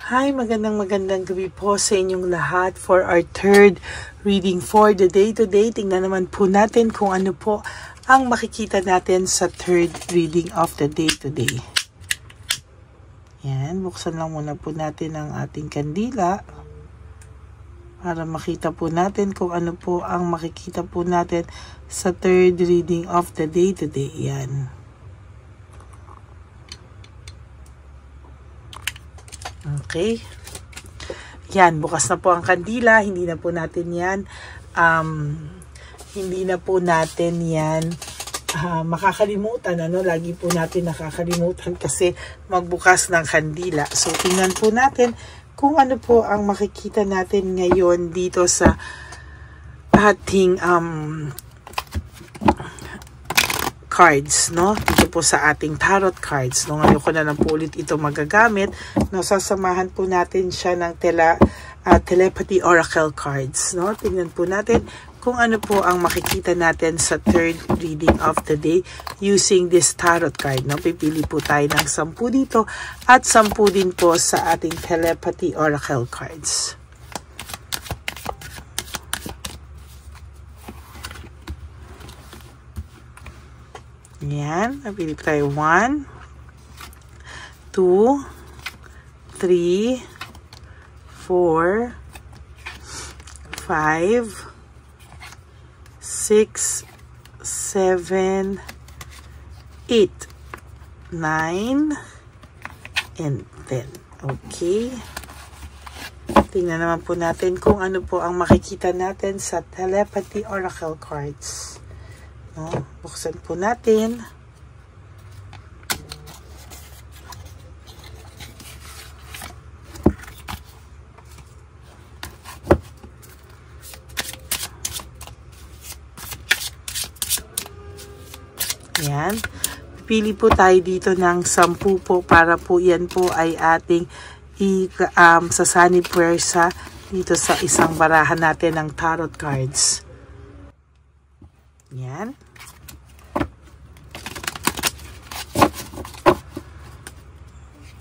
Hi, magandang gabi po sa inyong lahat for our third reading for the day today. Tingnan naman po natin kung ano po ang makikita natin sa third reading of the day today. Yan, buksan lang muna po natin ang ating kandila para makita po natin kung ano po ang makikita po natin sa third reading of the day today. Yan. Okay. Yan, bukas na po ang kandila. Hindi na po natin yan makakalimutan. Lagi po natin nakakalimutan kasi magbukas ng kandila. So, tingnan po natin kung ano po ang makikita natin ngayon dito sa ating cards, no? Dito po sa ating tarot cards, no? Ngayon ko na lang po ulit ito magagamit, no? Sasamahan po natin siya ng telepathy oracle cards, no? Tingnan po natin kung ano po ang makikita natin sa third reading of the day using this tarot card, no? Pipili po tayo ng 10 dito at 10 din po sa ating telepathy oracle cards. Yan, napili po tayo 1, 2, 3, 4, 5, 6, 7, 8, 9, and 10. Okay. Tingnan naman po natin kung ano po ang makikita natin sa telepathy oracle cards. No, buksan po natin. Yan. Pipili po tayo dito ng 10 po para po yan po ay ating sasanib pwersa dito sa isang barahan natin ng tarot cards. Yan.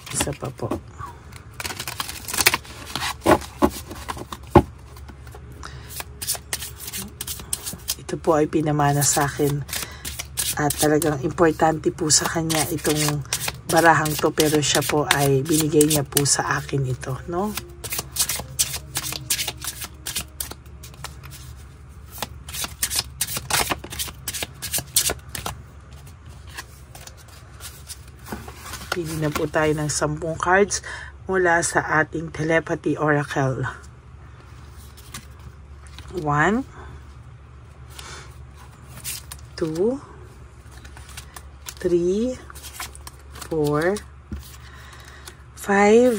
Isa pa po. Ito po ay pinamana sa akin at talagang importante po sa kanya itong barahang to, pero siya po ay binigay niya po sa akin ito, no? Pili na po tayo ng 10 cards mula sa ating telepathy oracle. 1, 2, 3, 4, 5,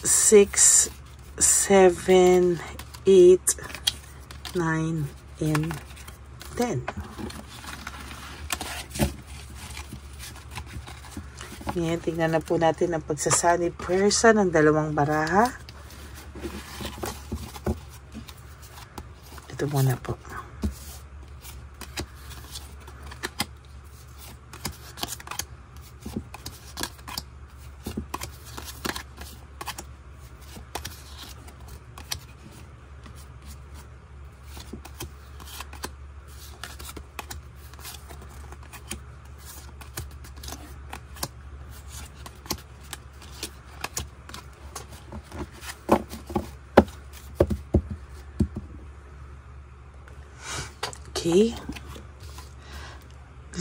6, 7, 8, 9, and 10. Ngayon, tingnan na po natin ang pagsasanib pwersa ng dalawang baraha. Ito muna po. Okay.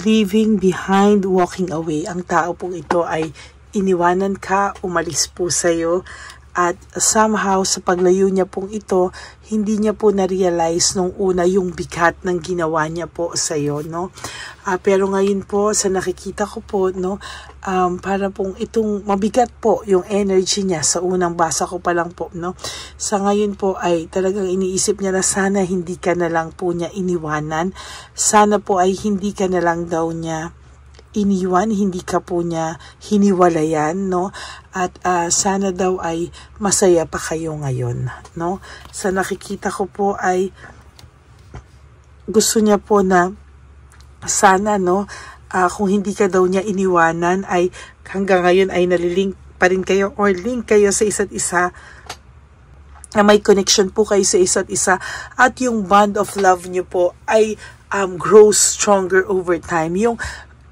Leaving behind, walking away. Ang tao pong ito ay iniwanan ka, umalis po sa'yo, at somehow sa paglayo niya pong ito, hindi niya po na-realize nung una yung bigat ng ginawa niya po sa'yo, no? Pero ngayon po, sa nakikita ko po, no, para pong itong mabigat po yung energy niya sa unang basa ko pa lang po, no? Sa ngayon po ay talagang iniisip niya na sana hindi ka na lang po niya iniwanan. Sana po ay hindi ka na lang daw niya iniwan, hindi ka po niya hiniwalayan, no? At sana daw ay masaya pa kayo ngayon, no? Sa nakikita ko po ay gusto niya po na sana, no, kung hindi ka daw niya iniwanan ay hanggang ngayon ay pa rin kayo or link kayo sa isa't isa, na may connection po kayo sa isa't isa, at yung bond of love nyo po ay grows stronger over time.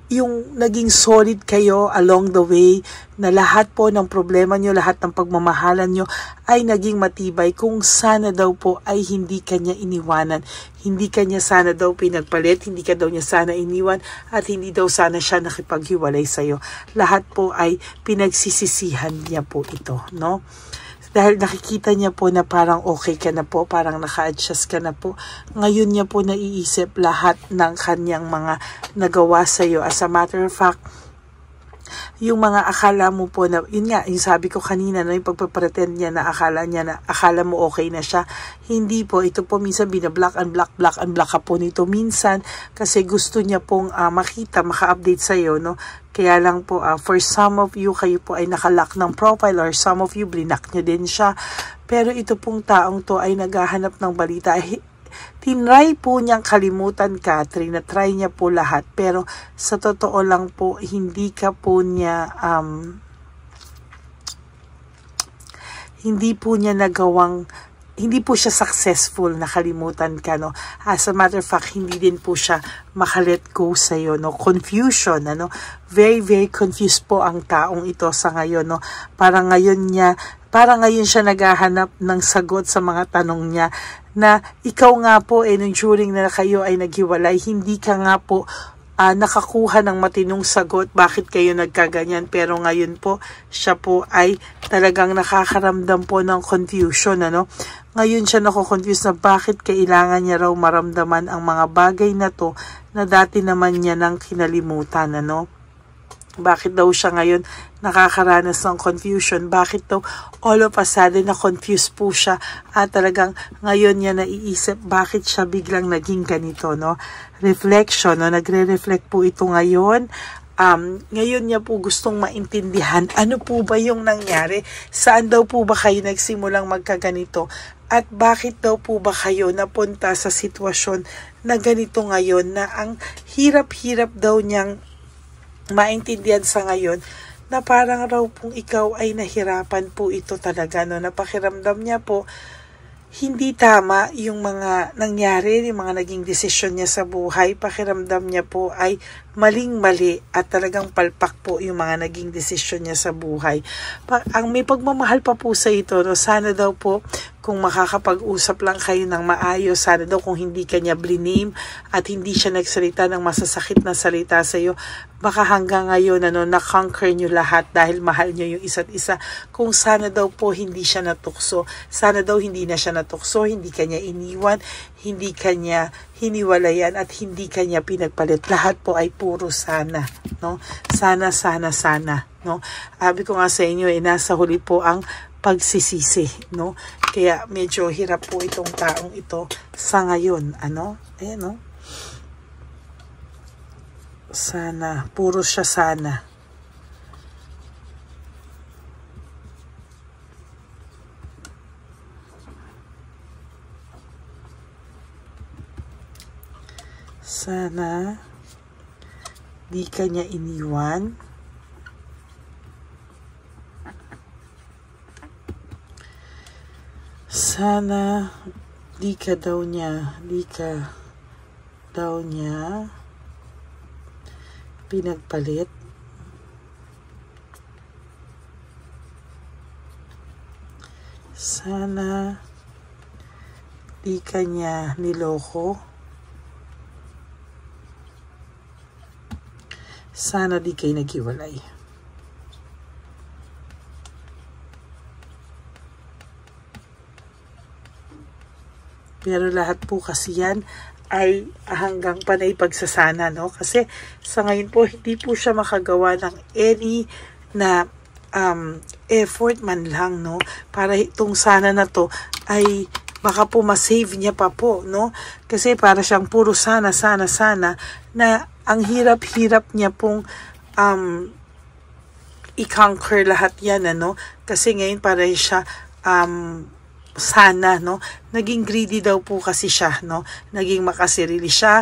Yung naging solid kayo along the way, na lahat po ng problema nyo, lahat ng pagmamahalan nyo ay naging matibay kung sana daw po ay hindi kanya iniwanan. Hindi kanya sana daw pinagpalit, hindi ka daw niya sana iniwan, at hindi daw sana siya nakipaghiwalay sa'yo. Lahat po ay pinagsisisihan niya po ito, no? Dahil nakikita niya po na parang okay ka na po, parang naka-adjust ka na po. Ngayon niya po naiisip lahat ng kanyang mga nagawa sa iyo. As a matter of fact, yung mga akala mo po na, yun nga, yung sabi ko kanina, no, yung pagpapretend niya na akala mo okay na siya. Hindi po, ito po minsan binablock and block ka po nito minsan kasi gusto niya pong makita, maka-update sa iyo, no. Kaya lang po, for some of you, kayo po ay nakalock ng profile, or some of you, blinak nyo din siya. Pero ito pong taong to ay naghahanap ng balita. Tinry po niyang kalimutan ka, try niya po lahat. Pero sa totoo lang po, hindi ka po niya, hindi po niya nagawang, hindi po siya successful na kalimutan ka, no. As a matter of fact, hindi din po siya makalet go sa'yo, no. Confusion, ano. Very, very confused po ang taong ito sa ngayon, no. Parang ngayon siya naghahanap ng sagot sa mga tanong niya, na ikaw nga po, nung during na kayo ay naghiwalay, hindi ka nga po nakakuha ng matinong sagot bakit kayo nagkaganyan. Pero ngayon po, siya po ay talagang nakakaramdam po ng confusion, ano. Ngayon siya nako-confuse na bakit kailangan niya raw maramdaman ang mga bagay na to na dati naman niya nang kinalimutan, ano. Bakit daw siya ngayon nakakaranas ng confusion? Bakit daw all of a sudden na confused po siya, at talagang ngayon niya naiisip bakit siya biglang naging ganito, no? Reflection, no? Nagre-reflect po ito ngayon. Ngayon niya po gustong maintindihan ano po ba yung nangyari, saan daw po ba kayo nagsimulang magkaganito, at bakit daw po ba kayo napunta sa sitwasyon na ganito ngayon, na ang hirap-hirap daw niyang maintindihan sa ngayon, na parang raw pong ikaw ay nahirapan po ito talaga, no. Napakiramdam niya po hindi tama yung mga nangyari, yung mga naging desisyon niya sa buhay. Pakiramdam niya po ay maling-mali, at talagang palpak po yung mga naging desisyon niya sa buhay. Ang may pagmamahal pa po sa ito, no, sana daw po kung makakapag-usap lang kayo ng maayos, sana daw kung hindi kanya bliname at hindi siya nagsalita ng masasakit na salita sa iyo, baka hanggang ngayon, ano, na-conquer nyo lahat dahil mahal nyo yung isa't isa. Kung sana daw po hindi siya natukso, sana daw hindi na siya natukso, hindi kanya iniwan, hindi kanya hiniwalayan, at hindi kanya pinagpalit. Lahat po ay puro sana, no? Sana, no? Sabi ko nga sa inyo, nasa huli po ang pagsisisi, no? Kaya medyo hirap po itong taong ito sa ngayon, ano? Ayan, no? Sana, puro siya sana. Sana di kanya iniwan. Sana di ka daw niya pinagpalit. Sana di kanya niloko. Sana di kayo naghiwalay. Pero lahat po kasi yan ay hanggang panay pagsasana, no? Kasi sa ngayon po, hindi po siya makagawa ng any na effort man lang, no? Para itong sana na to ay baka po masave niya pa po, no? Kasi para siyang puro sana, na ang hirap-hirap niya pong i-conquer lahat yan, ano? Kasi ngayon para siya sana, no? Naging greedy daw po kasi siya, no? Naging makasarili siya.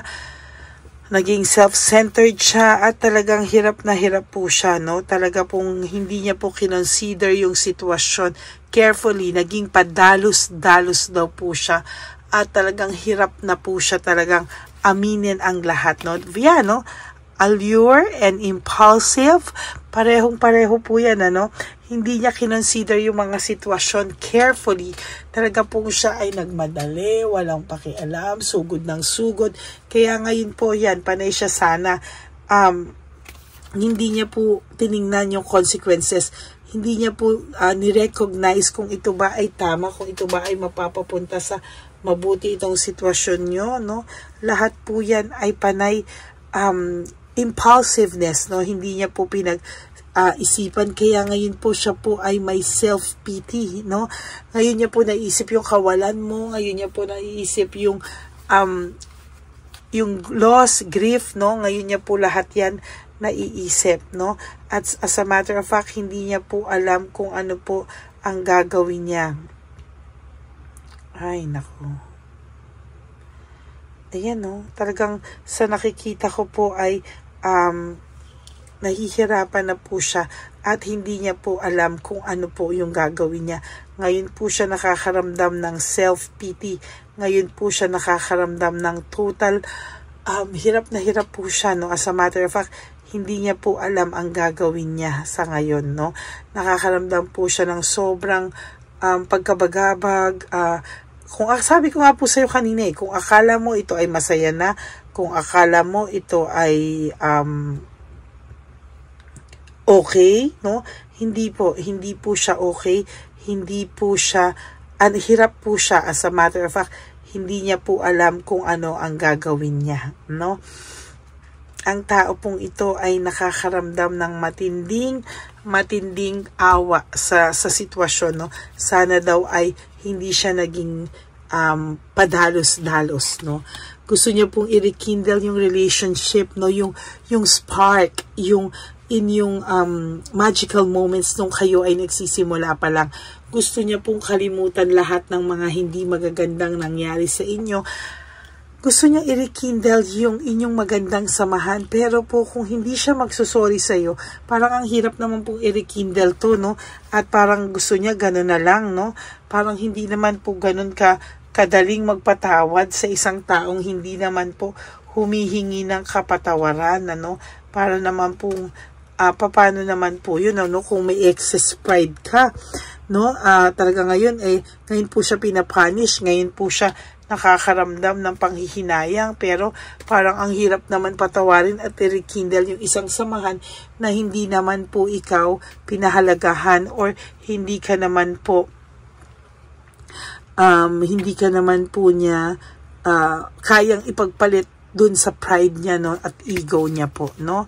naging self-centered siya at talagang hirap na hirap po siya, no? Talaga pong hindi niya po kinonsider yung sitwasyon carefully, naging padalos-dalos daw po siya at talagang hirap na po siya talagang aminin ang lahat, no? Via, no? Allure and impulsive, parehong-pareho po yan, ano? Hindi niya kinonsider yung mga sitwasyon carefully. Talaga po siya ay nagmadali, walang pakialam, sugod ng sugod. Kaya ngayon po yan, panay siya sana, hindi niya po tiningnan yung consequences. Hindi niya po ni-recognize kung ito ba ay tama, kung ito ba ay mapapapunta sa mabuti itong sitwasyon nyo, no? Lahat po yan ay panay impulsiveness, no? Hindi niya po isipan, kaya ngayon po siya po ay may self-pity, no? Ngayon niya po naisip yung kawalan mo, ngayon niya po naisip yung loss, grief, no? Ngayon niya po lahat yan naiisip, no? At as a matter of fact, hindi niya po alam kung ano po ang gagawin niya. Ay, naku. Ayan, no? Talagang sa nakikita ko po ay nahihirapan na po siya at hindi niya po alam kung ano po yung gagawin niya. Ngayon po siya nakakaramdam ng self-pity. Ngayon po siya nakakaramdam ng total hirap na hirap po siya, no? As a matter of fact, hindi niya po alam ang gagawin niya sa ngayon, no? Nakakaramdam po siya ng sobrang pagkabagabag. Sabi ko nga po sa'yo kanina, kung akala mo ito ay masaya na, kung akala mo ito ay okay, no? Hindi po siya okay, hindi po siya, hirap po siya. As a matter of fact, hindi niya po alam kung ano ang gagawin niya, no? Ang tao pong ito ay nakakaramdam ng matinding awa sa sitwasyon, no? Sana daw ay hindi siya naging padalos-dalos, no? Gusto niya pong i-rekindle yung relationship, no? Yung spark, yung magical moments nung kayo ay nagsisimula pa lang. Gusto niya pong kalimutan lahat ng mga hindi magagandang nangyari sa inyo. Gusto niya i-rekindle yung inyong magandang samahan. Pero po kung hindi siya magsusorry sa'yo, parang ang hirap naman pong i-rekindle to, no? At parang gusto niya ganun na lang, no? Parang hindi naman po ganun kadaling magpatawad sa isang taong hindi naman po humihingi ng kapatawaran, ano? Para naman pong paano naman po yun, no? Kung may excess pride ka, no? Talaga ngayon po siya pinapunish, ngayon po siya nakakaramdam ng panghihinayang, pero parang ang hirap naman patawarin at i-rekindle yung isang samahan na hindi naman po ikaw pinahalagahan or hindi ka naman po niya kayang ipagpalit dun sa pride niya, no, at ego niya po, no?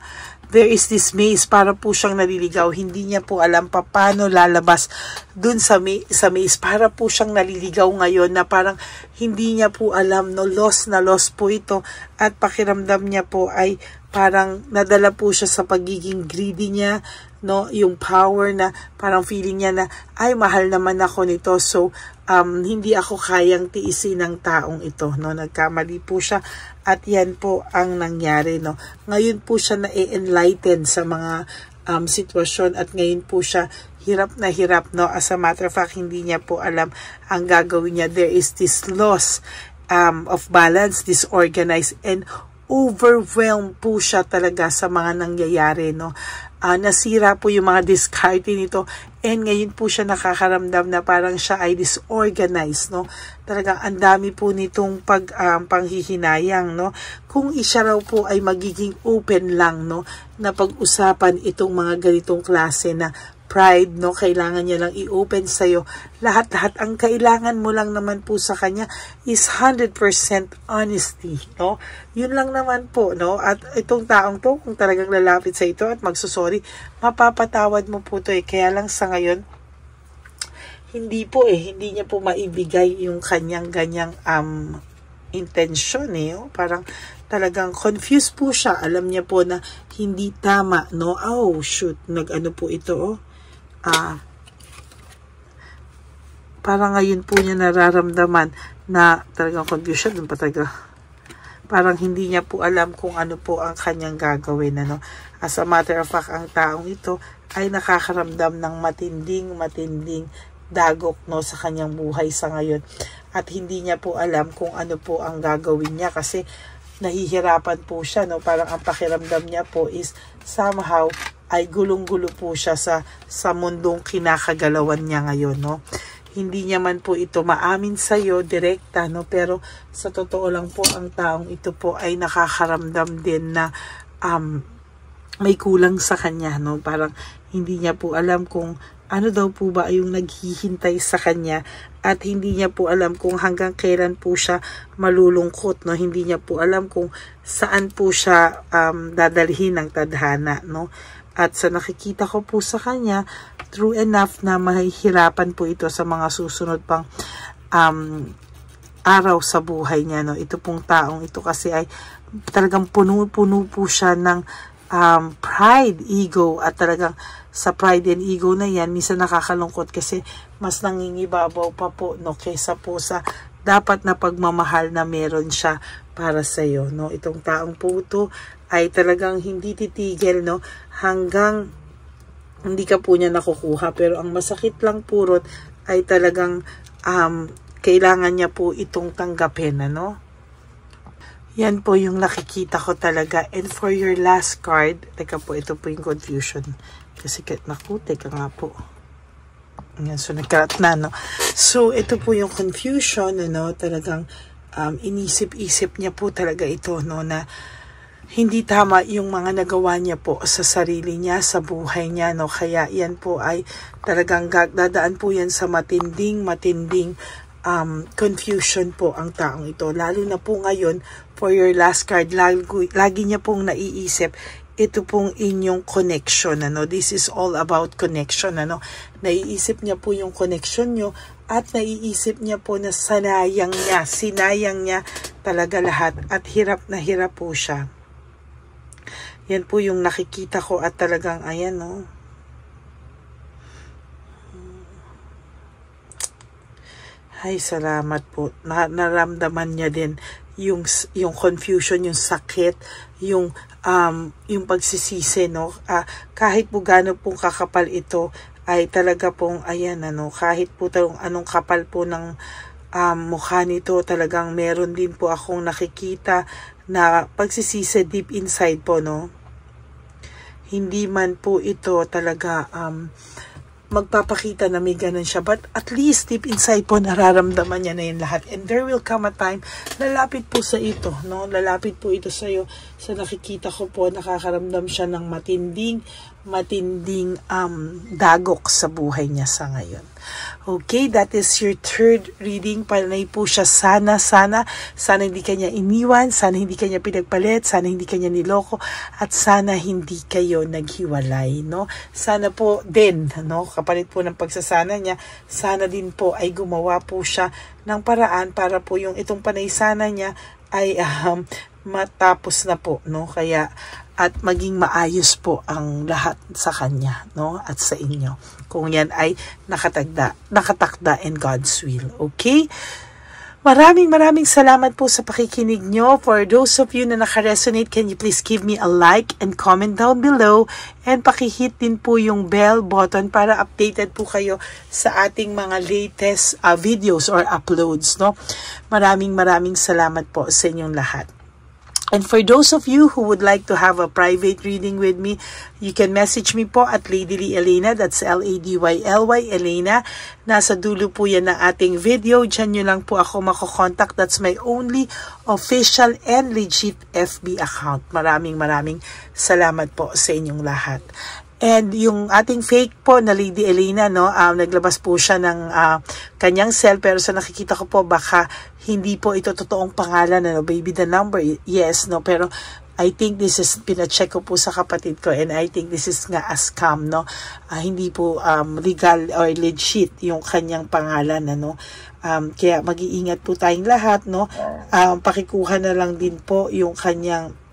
There is this maze, para po siyang naliligaw. Hindi niya po alam paano lalabas dun sa maze. Para po siyang naliligaw ngayon na parang hindi niya po alam, no, lost na lost po ito. At pakiramdam niya po ay parang nadala po siya sa pagiging greedy niya, no, yung power na parang feeling niya na ay mahal naman ako nito, so hindi ako kayang tiisin ng taong ito, no? Nagkamali po siya at yan po ang nangyari, no? Ngayon po siya na-enlighten sa mga sitwasyon at ngayon po siya hirap na hirap, no? As a matter of fact, hindi niya po alam ang gagawin niya. There is this loss of balance, disorganized, and overwhelmed po siya talaga sa mga nangyayari, no? Nasira po yung mga discarding nito, and ngayon po siya nakakaramdam na parang siya ay disorganized, no? Talagang ang dami po nitong panghihinayang, no? Kung isa raw po ay magiging open lang, no, na pag-usapan itong mga ganitong klase na pride, no, kailangan niya lang i-open sa'yo. Lahat-lahat ang kailangan mo lang naman po sa kanya is 100% honesty, no? Yun lang naman po, no? At itong taong to, kung talagang lalapit sa ito at magsusorry, mapapatawad mo po to, Kaya lang sa ngayon, hindi niya po maibigay yung kanyang intensyon, oh. Parang talagang confused po siya. Alam niya po na hindi tama, no? Oh, shoot. Nag-ano po ito, oh. Parang ngayon po niya nararamdaman na talagang confusion. Doon pa talaga. parang hindi niya po alam kung ano po ang kanyang gagawin, ano. As a matter of fact, ang taong ito ay nakakaramdam ng matinding dagok, no, sa kanyang buhay sa ngayon. At hindi niya po alam kung ano po ang gagawin niya kasi nahihirapan po siya, no. Parang ang pakiramdam niya po is somehow ay gulong-gulo po siya sa mundong kinakagalawan niya ngayon, no. Hindi niya man po ito maamin sa iyo direkta, no, pero sa totoo lang po ang taong ito po ay nakakaramdam din na may kulang sa kanya, no. Parang hindi niya po alam kung ano daw po ba yung naghihintay sa kanya at hindi niya po alam kung hanggang kailan po siya malulungkot, no. Hindi niya po alam kung saan po siya dadalhin ng tadhana, no. At sa nakikita ko po sa kanya, true enough na mahihirapan po ito sa mga susunod pang araw sa buhay niya, no. Ito pong taong ito kasi ay talagang puno-puno po siya ng pride, ego, at talagang sa pride and ego na yan, minsan nakakalungkot kasi mas nangingibabaw pa po, no, kesa po sa dapat na pagmamahal na meron siya para sa iyo, no. Itong taong po ito ay talagang hindi titigil, no, hanggang hindi ka po niya nakukuha. Pero ang masakit lang purot ay talagang kailangan niya po itong tanggapin, ano. Yan po yung nakikita ko talaga. And for your last card, teka po, ito po yung confusion. Kasi naku, teka nga po. Yan, so nagkarat na, no. So, ito po yung confusion, ano, talagang inisip-isip niya po talaga ito, no, na hindi tama yung mga nagawa niya po sa sarili niya, sa buhay niya, no. Kaya yan po ay talagang dadaan po yan sa matinding confusion po ang taong ito. Lalo na po ngayon, for your last card, lagi niya pong naiisip, ito pong inyong connection, ano. This is all about connection, ano. Naiisip niya po yung connection nyo at naiisip niya po na sinayang niya talaga lahat at hirap na hirap po siya. Yan po yung nakikita ko at talagang ayan, no. Ay, salamat po. Naramdaman niya din yung confusion, yung sakit, yung pagsisisi, no. Kahit po gaano pong kakapal ito, ay talaga pong, ayan, ano, kahit po anong kapal po ng mukha nito, talagang meron din po akong nakikita na pagsisisi deep inside po, no. Hindi man po ito talaga magpapakita na may ganun siya, but at least deep inside po nararamdaman niya na yun lahat. And there will come a time, lalapit po sa ito, no? Lalapit po ito sa iyo. Sa nakikita ko po, nakakaramdam siya ng matinding dagok sa buhay niya sa ngayon. Okay, that is your third reading. Panay po siya sana hindi kanya iniwan, sana hindi kanya pinagpalit, sana hindi kanya niloko, at sana hindi kayo naghiwalay, no. Sana po din, no, kapalit po ng pagsasana niya, sana din po ay gumawa po siya ng paraan para po yung itong panay sana niya ay matapos na po, no. Kaya at maging maayos po ang lahat sa kanya, no, at sa inyo. Kung yan ay nakatakda in God's will. Okay? Maraming salamat po sa pakikinig nyo. For those of you na naka-resonate, can you please give me a like and comment down below, and pakihit din po yung bell button para updated po kayo sa ating mga latest videos or uploads, no. Maraming salamat po sa inyong lahat. And for those of you who would like to have a private reading with me, you can message me po at Ladyly Elena. That's LADYLY Elena. Nasa dulo po yan ng ating video. Diyan nyo lang po ako makokontak. That's my only official and legit FB account. Maraming salamat po sa inyong lahat. And yung ating fake po na Lady Elena, no, naglabas po siya ng kanyang cell, pero sa nakikita ko po baka hindi po ito totoong pangalan, no, baby the number, yes, no, pero I think this is, pina-check ko po sa kapatid ko, and I think this is nga a scam, no. Hindi po legal or legit yung kanyang pangalan, ano. Kaya mag-iingat po tayong lahat, no. Pakikuha na lang din po yung kanyang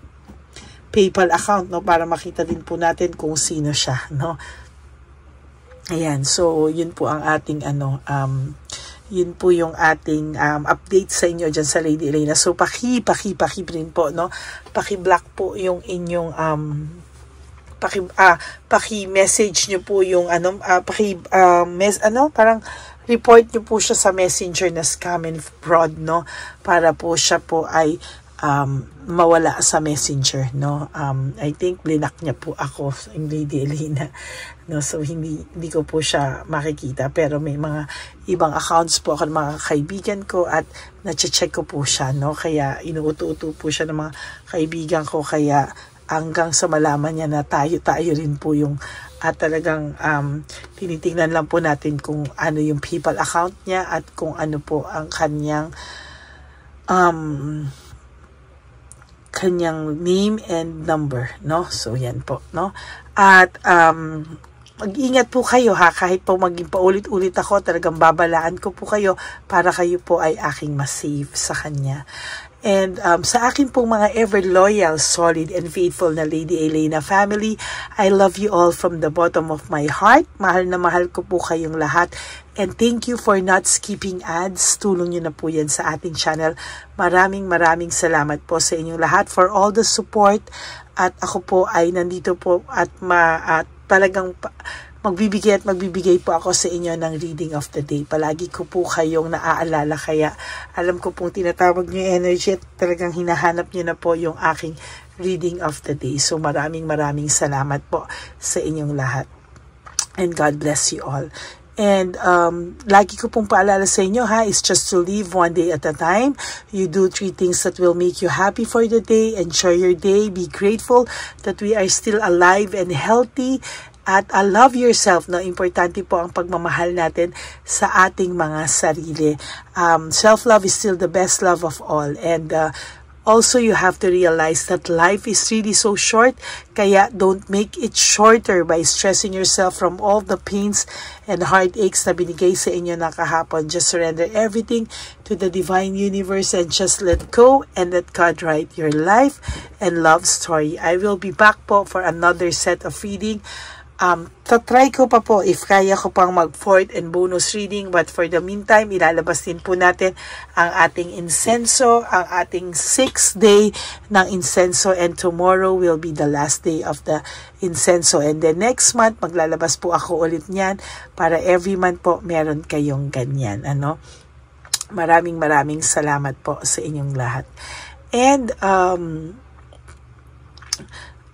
PayPal account, no, para makita din po natin kung sino siya, no. Ayan, so yun po ang ating yun po yung ating update sa inyo dyan sa Lady Elena. So, paki rin po, no? Paki-block po yung inyong, paki-message nyo po yung, parang report nyo po siya sa messenger na scam and fraud, no? Para po siya po ay, mawala sa messenger, no? I think blinak niya po ako sa Lady Elena, no? So hindi ko po siya makikita, pero may mga ibang accounts po ako ng mga kaibigan ko at na-check ko po siya, no? Kaya inuuto-uto po siya ng mga kaibigan ko, kaya hanggang sa malaman niya na tayo rin po yung talagang tinitingnan lang po natin kung ano yung PayPal account niya at kung ano po ang kanyang name and number, no? So yan po, no? At mag-ingat po kayo, ha, kahit po maging paulit-ulit ako, talagang babalaan ko po kayo para kayo po ay aking ma-save sa kanya. And sa akin pong mga ever loyal, solid, and faithful na Lady Elena family, I love you all from the bottom of my heart. Mahal na mahal ko po kayong lahat. And thank you for not skipping ads. Tulong nyo na po yan sa ating channel. Maraming salamat po sa inyong lahat for all the support. At ako po ay nandito po at talagang magbibigay po ako sa inyo ng reading of the day. Palagi ko po kayong naaalala, kaya alam ko pong tinatawag nyo yung energy at talagang hinahanap nyo na po yung aking reading of the day. So maraming salamat po sa inyong lahat. And God bless you all. And lagi ko pong paalala sa inyo, ha, is just to live one day at a time. You do 3 things that will make you happy for the day. Enjoy your day. Be grateful that we are still alive and healthy. At love yourself, no? Importante po ang pagmamahal natin sa ating mga sarili. Self-love is still the best love of all. And also, you have to realize that life is really so short, kaya don't make it shorter by stressing yourself from all the pains and heartaches na binigay sa inyo na kahapon. Just surrender everything to the divine universe and just let go and let God write your life and love story. I will be back po for another set of reading. Try ko pa po if kaya ko pang mag 4th and bonus reading, but for the meantime, ilalabas din po natin ang ating insenso, ang ating 6th day ng insenso, and tomorrow will be the last day of the insenso, and then next month maglalabas po ako ulit niyan para every month po meron kayong ganyan, ano? Maraming salamat po sa inyong lahat. And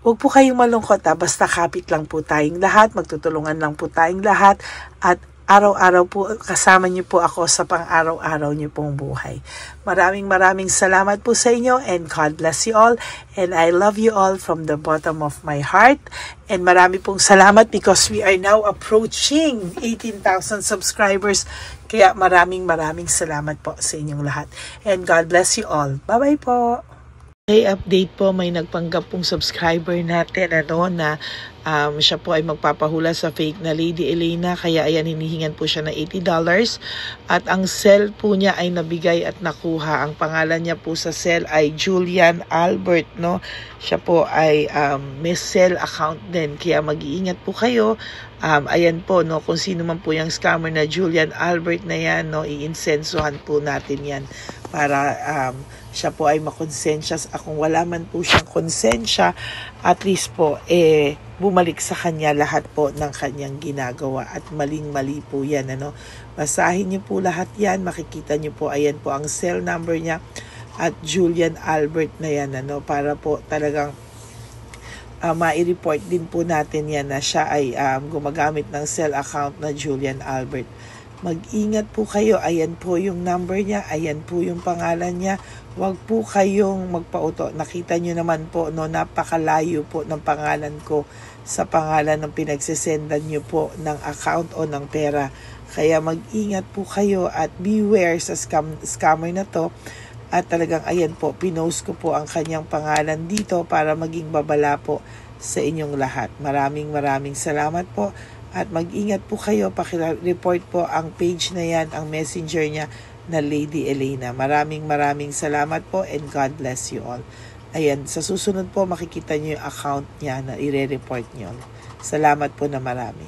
huwag po kayong malungkot, basta kapit lang po tayong lahat, magtutulungan lang po tayong lahat, at araw-araw po kasama niyo po ako sa pang-araw-araw niyo pong buhay. Maraming salamat po sa inyo, and God bless you all, and I love you all from the bottom of my heart. And marami pong salamat because we are now approaching 18,000 subscribers, kaya maraming salamat po sa inyong lahat, and God bless you all. Bye-bye po! May update po, may nagpanggap pong subscriber natin na siya po ay magpapahula sa fake na Lady Elena, kaya ayan, hinihingan po siya ng $80 at ang cell po niya ay nabigay at nakuha. Ang pangalan niya po sa cell ay Julian Albert, no? Siya po ay may cell account din, kaya mag-iingat po kayo. Ayan po, no, kung sino man po yung scammer na Julian Albert na yan, no, iinsensuhan po natin yan para siya po ay makonsensya. Kung wala man po siyang konsensya, at least po bumalik sa kanya lahat po ng kanyang ginagawa, at maling-mali po yan, ano. Basahin niyo po lahat yan, makikita niyo po, ayan po ang cell number niya at Julian Albert na yan, ano, para po talagang ma-report din po natin yan na siya ay gumagamit ng cell account na Julian Albert. Mag-ingat po kayo, ayan po yung number niya, ayan po yung pangalan niya. Huwag po kayong magpauto. Nakita nyo naman po, no, napakalayo po ng pangalan ko sa pangalan ng pinagsisendan nyo po ng account o ng pera. Kaya mag-ingat po kayo at beware sa scammer na to. At talagang ayan po, pinost ko po ang kanyang pangalan dito para maging babala po sa inyong lahat. Maraming salamat po. At mag-ingat po kayo, pakireport po ang page na yan, ang messenger niya na Lady Elena. Maraming salamat po, and God bless you all. Ayan, sa susunod po makikita niyo yung account niya na i-report niyo. Salamat po na marami.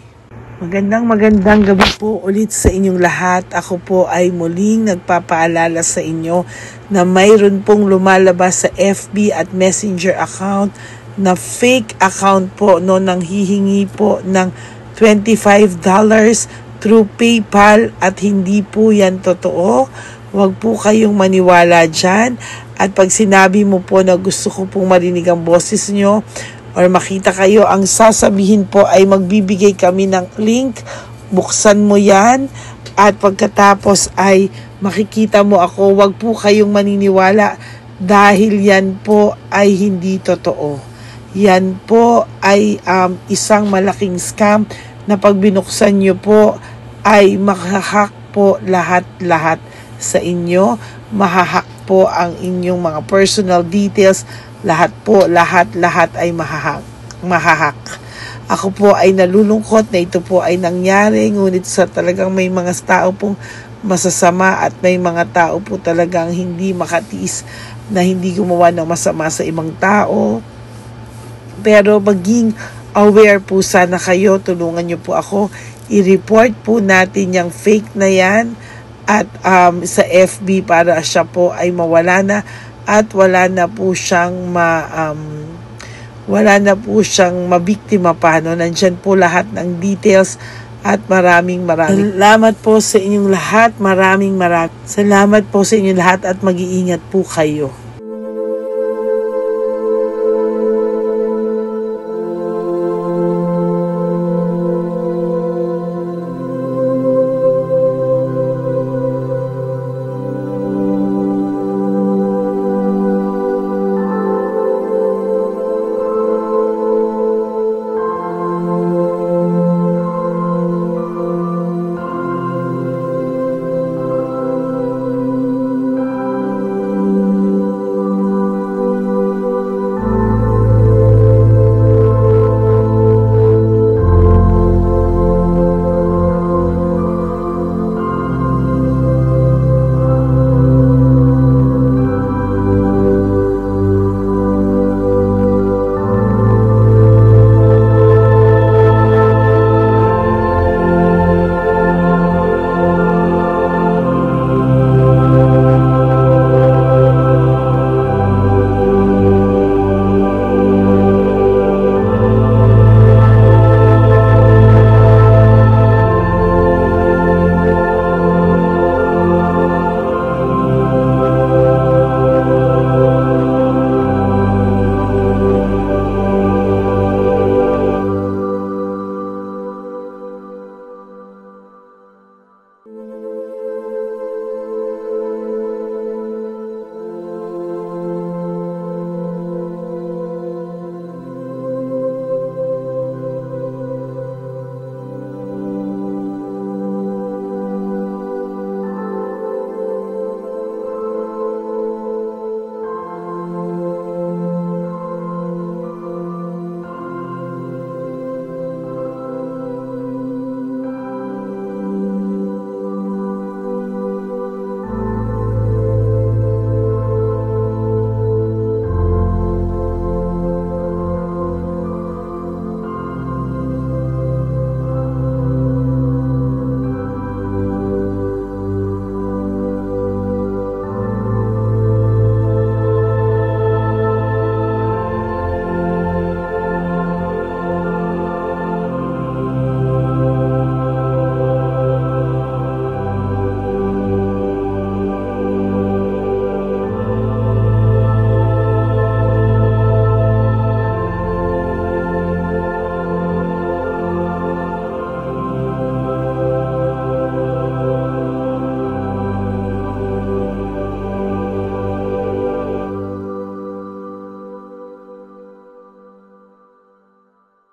Magandang gabi po ulit sa inyong lahat. Ako po ay muling nagpapaalala sa inyo na mayroon pong lumalabas sa FB at Messenger account na fake account po no, nang hihingi po ng $25 through PayPal at hindi po yan totoo. Huwag po kayong maniwala dyan. At pag sinabi mo po na gusto ko pong marinig ang boses nyo, or makita kayo, ang sasabihin po ay magbibigay kami ng link, buksan mo yan, at pagkatapos ay makikita mo ako. Huwag po kayong maniniwala dahil yan po ay hindi totoo. Yan po ay isang malaking scam na pag binuksan nyo po ay mahahack po lahat-lahat sa inyo. Mahahack po ang inyong mga personal details. Lahat ay mahahack. Ako po ay nalulungkot na ito po ay nangyari, ngunit sa talagang may mga tao pong masasama at may mga tao po talagang hindi makatiis na hindi gumawa ng masama sa ibang tao. Pero maging aware po sana kayo, tulungan niyo po ako, i-report po natin yung fake na yan at sa FB para siya po ay mawala na. At wala na po siyang mabiktima pa, no? Nandyan po lahat ng details at maraming salamat po sa inyong lahat. Maraming salamat po sa inyong lahat at mag-iingat po kayo.